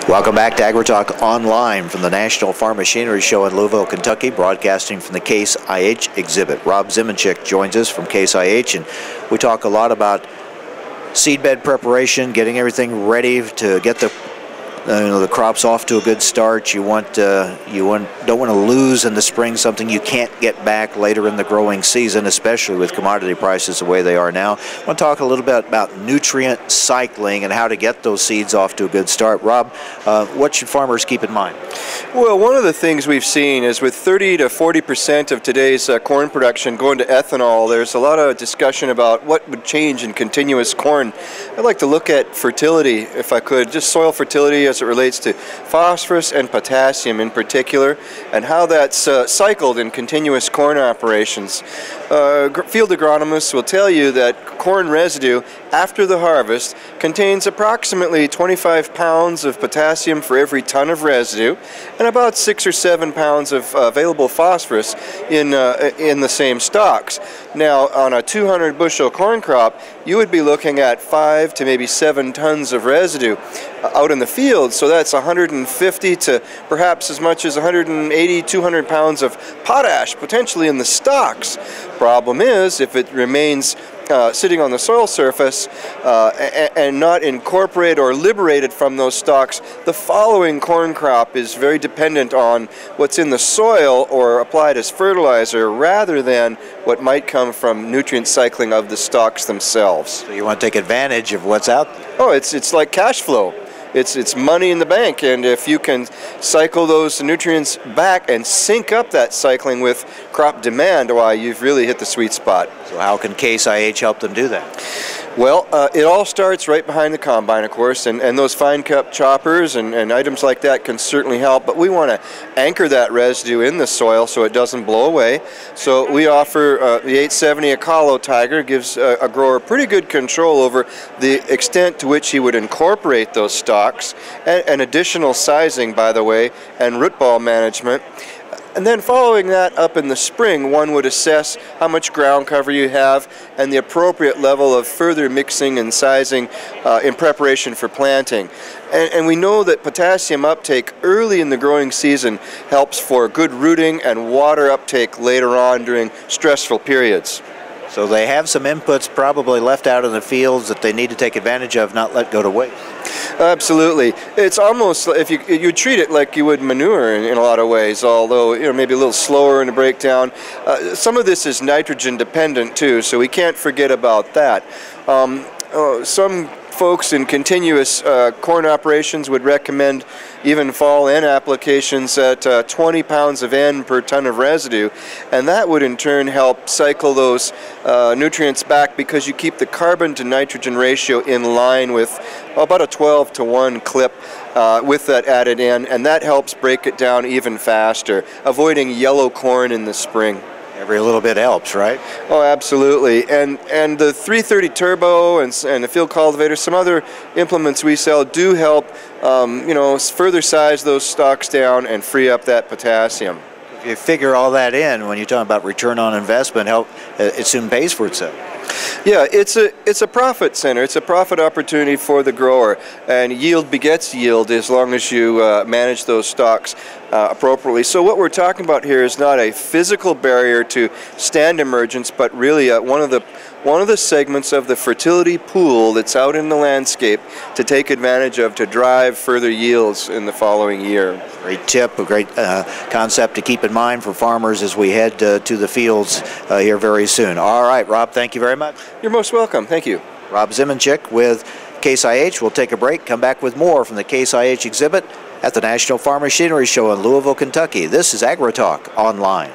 Welcome back to AgriTalk Online from the National Farm Machinery Show in Louisville, Kentucky, broadcasting from the Case IH exhibit. Rob Zimmenchik joins us from Case IH, and we talk a lot about seedbed preparation, getting everything ready to get the crops off to a good start. You don't want to lose in the spring something you can't get back later in the growing season, especially with commodity prices the way they are now. I want to talk a little bit about nutrient cycling and how to get those seeds off to a good start. Rob, what should farmers keep in mind? Well, one of the things we've seen is with 30 to 40% of today's corn production going to ethanol, there's a lot of discussion about what would change in continuous corn. I'd like to look at fertility, if I could, just soil fertility as it relates to phosphorus and potassium in particular, and how that's cycled in continuous corn operations. Field agronomists will tell you that corn residue after the harvest contains approximately 25 pounds of potassium for every ton of residue and about 6 or 7 pounds of available phosphorus in the same stalks. Now, on a 200 bushel corn crop, you would be looking at 5 to maybe 7 tons of residue out in the field, so that's 150 to perhaps as much as 180, 200 pounds of potash potentially in the stalks. Problem is, if it remains sitting on the soil surface and not incorporated or liberated from those stalks, the following corn crop is very dependent on what's in the soil or applied as fertilizer rather than what might come from nutrient cycling of the stalks themselves. So you want to take advantage of what's out there. Oh, it's like cash flow. It's money in the bank, and if you can cycle those nutrients back and sync up that cycling with crop demand, why, you've really hit the sweet spot. So how can Case IH help them do that? Well, it all starts right behind the combine, of course, and those fine cut choppers and items like that can certainly help, but we want to anchor that residue in the soil so it doesn't blow away. So we offer the 870 Acalo Tiger, gives a grower pretty good control over the extent to which he would incorporate those stalks, and additional sizing, by the way, and root ball management. And then following that up in the spring, one would assess how much ground cover you have and the appropriate level of further mixing and sizing in preparation for planting. And we know that potassium uptake early in the growing season helps for good rooting and water uptake later on during stressful periods. So they have some inputs probably left out in the fields that they need to take advantage of, not let go to waste. Absolutely. It's almost, if you treat it like you would manure in a lot of ways, although maybe a little slower in the breakdown. Some of this is nitrogen dependent too, so we can't forget about that. Some folks in continuous corn operations would recommend even fall N applications at 20 pounds of N per ton of residue, and that would in turn help cycle those nutrients back because you keep the carbon to nitrogen ratio in line with about a 12-to-1 clip with that added N, and that helps break it down even faster, avoiding yellow corn in the spring. Every little bit helps, right? Oh, absolutely. And the 330 Turbo and the field cultivator, some other implements we sell do help, further size those stalks down and free up that potassium. If you figure all that in, when you're talking about return on investment, it soon pays for itself. Yeah, it's a profit center. It's a profit opportunity for the grower, and yield begets yield as long as you manage those stalks appropriately. So what we're talking about here is not a physical barrier to stand emergence, but really one of the segments of the fertility pool that's out in the landscape to take advantage of to drive further yields in the following year. Great tip, a great concept to keep in mind for farmers as we head to the fields here very soon. All right, Rob, thank you very much. You're most welcome. Thank you. Rob Zimmenchik with Case IH. We'll take a break, come back with more from the Case IH exhibit at the National Farm Machinery Show in Louisville, Kentucky. This is AgriTalk Online.